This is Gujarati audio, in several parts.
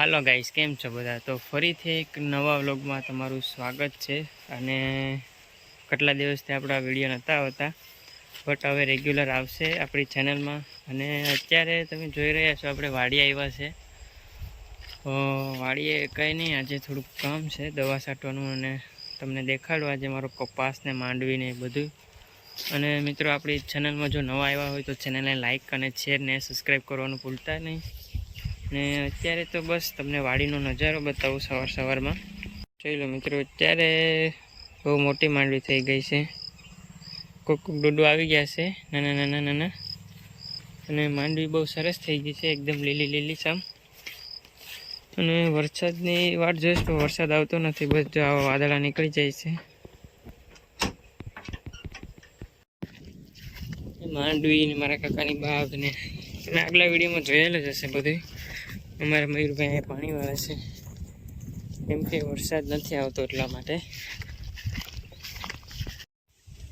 હાલો ગાઈસ, કેમ છો બધા? તો ફરીથી એક નવા વ્લોગમાં તમારું સ્વાગત છે. અને કેટલા દિવસથી આપણા વિડીયો નહોતા આવતા, બટ હવે રેગ્યુલર આવશે આપણી ચેનલમાં. અને અત્યારે તમે જોઈ રહ્યા છો આપણે વાડી આવ્યા છે. વાડીએ કંઈ નહીં, આજે થોડુંક કામ છે દવા છાંટવાનું, અને તમને દેખાડવા આજે મારો કપાસ ને માંડવીને એ બધું. અને મિત્રો, આપણી ચેનલમાં જો નવા આવ્યા હોય તો ચેનલને લાઇક અને શેર ને સબસ્ક્રાઈબ કરવાનું ભૂલતા નહીં. ને અત્યારે તો બસ તમને વાડીનો નજારો બતાવું સવારમાં. જોઈ લો મિત્રો, અત્યારે બહુ મોટી માંડવી થઈ ગઈ છે. કોક ડોડો આવી ગયા છે, નાના. અને માંડવી બહુ સરસ થઈ ગઈ છે, એકદમ લીલી સામ. અને વરસાદની વાટ જોઈશ તો વરસાદ આવતો નથી, બસ જો આવા વાદળા નીકળી જાય છે. માંડવી ને મારા કાકાની બાગ ને તમે આગલા વિડીયોમાં જોયેલું જ હશે બધું. અમારા મયુરભાઈ પાણી વાળે છે, કેમ કે વરસાદ નથી આવતો એટલા માટે.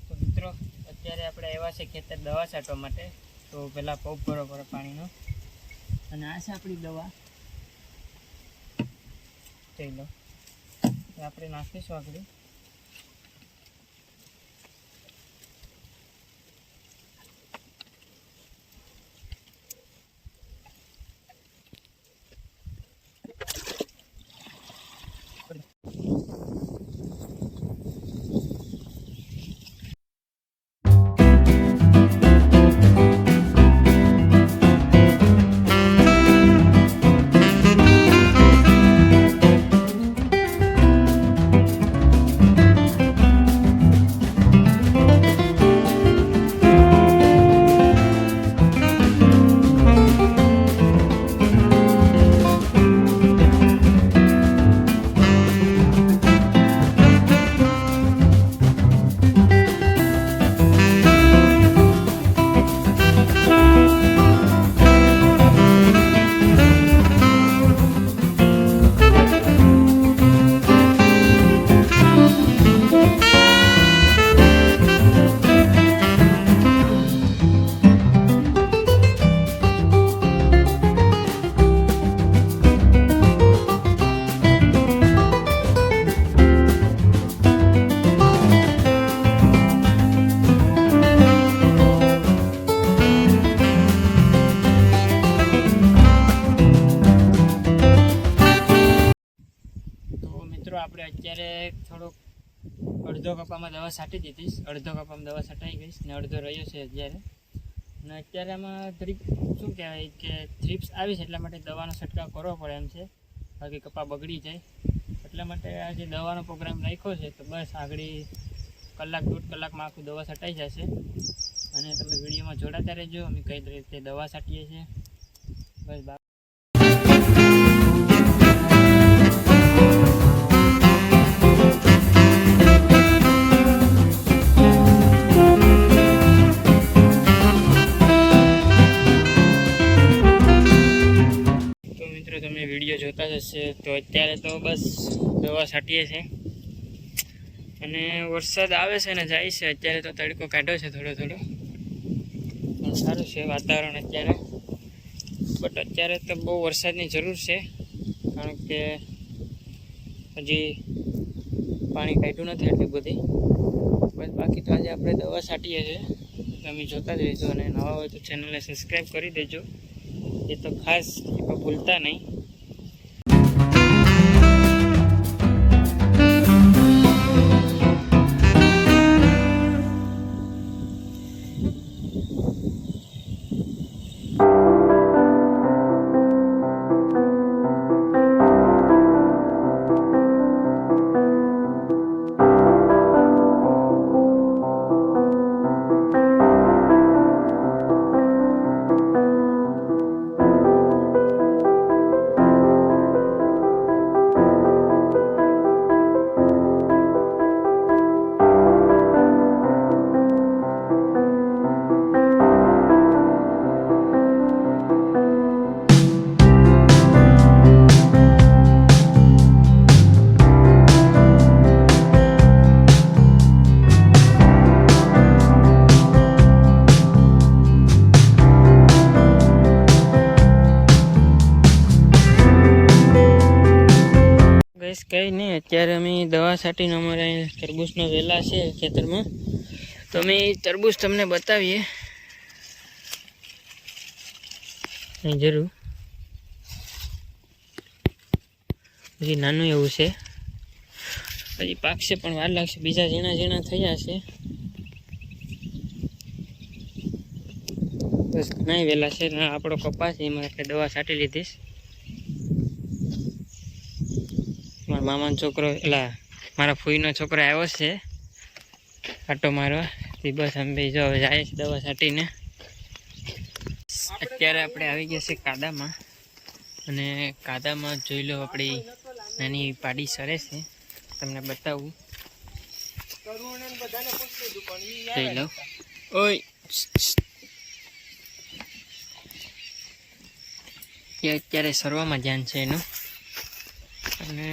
તો મિત્રો, અત્યારે આપણે આવ્યા છે ખેતર દવા છાંટવા માટે. તો પહેલાં પંપ ભરવો પડે પાણીનો, અને આ છે આપણી દવા. જોઈ લો, આપણે નાખીશું આગળ. આપણે અત્યારે થોડોક અડધો કપામાં દવા છાંટી દીધી, અડધો કપામાં દવા છટાઈ ગઈ ને અડધો રહ્યો છે અત્યારે. અને અત્યારે આમાં થોડીક શું કહેવાય કે થ્રીપ્સ આવી છે, એટલા માટે દવાનો છંટકાવ કરવો પડે એમ છે, બાકી કપા બગડી જાય. એટલા માટે આ જે દવાનો પ્રોગ્રામ રાખ્યો છે, તો બસ આગળ કલાક 1.5 કલાકમાં આખું દવા છટાઈ જશે. અને તમે વિડીયોમાં જોડાતા રહેજો, અમે કઈ રીતે દવા છાંટીએ છીએ. બસ તમે વિડીયો જોતા જ હશે. તો અત્યારે તો બસ દવા છાંટીએ છીએ, અને વરસાદ આવે છે ને જાય છે. અત્યારે તો તડકો કાઢ્યો છે થોડો, સારું છે વાતાવરણ અત્યારે. બટ અત્યારે તો બહુ વરસાદની જરૂર છે, કારણ કે હજી પાણી કાઢ્યું નથી એટલી બધી. બસ બાકી તો આજે આપણે દવા છાંટીએ છીએ, તમે જોતા જ રહેજો. અને નવા હોય તો ચેનલને સબસ્ક્રાઈબ કરી દેજો, એ તો ખાસ ભૂલતા નહીં. ગાઈસ કંઈ નહીં, અત્યારે અમે દવા છાંટીને અમારે અહીં તરબૂચનો વેલા છે ખેતરમાં, તો અમે તરબૂચ તમને બતાવીએ અહીં જરૂર. હજી નાનું એવું છે, હજી પાકશે પણ વાર લાગશે, બીજા ઝીણા ઝીણા થયા છે. બસ ઘણા વેલા છે. આપણો કપાસ એમાં આપણે દવા છાંટી લીધીશ. મારા મામાનો છોકરો મારા ફૂઈનો છોકરો આવ્યો છે આટો મારવા. બસ અમે જો હવે જાય છે દવા છાંટીને. અત્યારે આપણે આવી ગયા છે કાદામાં, અને કાદામાં જોઈ લો આપણી નાની પાડી સરે છે, તમને બતાવું. જોઈ લો. ઓય અત્યારે સરવામાં ધ્યાન છે એનું, અને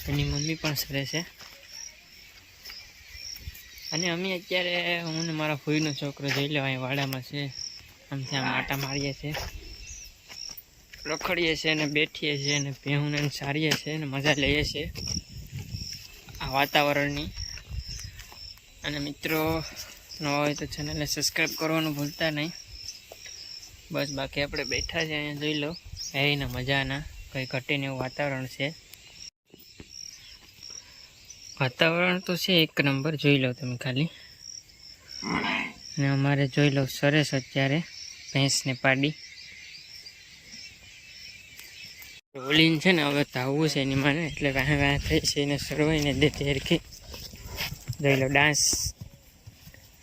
એની મમ્મી પણ સરે છે. અને અમે અત્યારે હું ને મારા ફૂઈનો છોકરો જોઈ લો અહીં વાડામાં છે, આમથી આમ આટા મારીએ છીએ, રખડીએ છીએ અને બેઠીએ છીએ અને ભેહુંને સારીએ છીએ અને મજા લઈએ છીએ આ વાતાવરણની. અને મિત્રો નવા હોય તો ચેનલને સબસ્ક્રાઈબ કરવાનું ભૂલતા નહીં. બસ બાકી આપણે બેઠા છે અહીંયા, જોઈ લો એના મજાના કંઈ ઘટીને એવું વાતાવરણ છે. વાતાવરણ તો છે એક નંબર, જોઈ લો તમે ખાલી. ને અમારે જોઈ લો સરસ અત્યારે ભેંસને પાડી ઓલીને છે ને હવે ધાવવું છે એની માને, એટલે વાહ વાહ થઈ છે એને સરવાઈને દેતી હરખી. જોઈ લો ડાન્સ,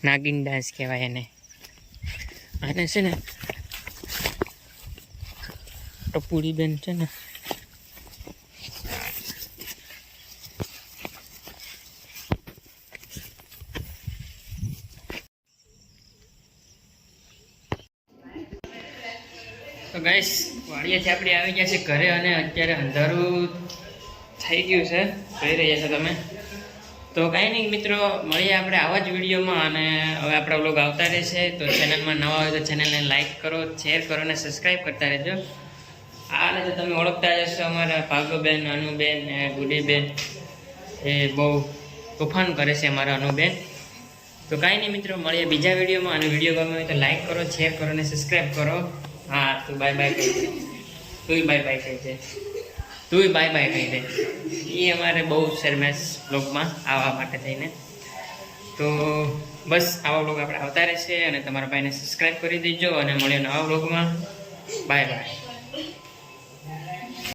નાગિન ડાન્સ કહેવાય એને. આને છે ને ટપુડી બેન છે ને તો ગાઈસ વાડીએથી આપણે આવી ગયા છે ઘરે, અને અત્યારે અંધારું થઈ ગયું છે, જોઈ રહ્યા છો તમે. તો કાંઈ નહીં મિત્રો, મળીએ આપણે આવા જ વિડીયોમાં. અને હવે આપણા વ્લોગ આવતા રહેશે, તો ચેનલમાં નવા હોય તો ચેનલને લાઈક કરો, શેર કરો અને સબસ્ક્રાઈબ કરતા રહેજો. આને તો તમે ઓળખતા જશો, અમારા ભાગોબેન, અનુબેન ને ગુડીબેન, એ બહુ તોફાન કરે છે અમારા અનુબેન. તો કાંઈ નહીં મિત્રો, મળીએ બીજા વિડીયોમાં. અને વિડીયો ગમે હોય તો લાઈક કરો, શેર કરો અને સબસ્ક્રાઈબ કરો. હા, તું બાય બાય કહી દે, તું બાય બાય કહી દે, તું બાય બાય કહી દે. એ અમારે બહુ શરમેશ બ્લોગમાં આવવા માટે થઈને. તો બસ આવા બ્લોગ આપણે આવતા રહેશે, અને તમારા ભાઈને સબસ્ક્રાઈબ કરી દેજો, અને મળીએ નવા બ્લોગમાં. Bye bye.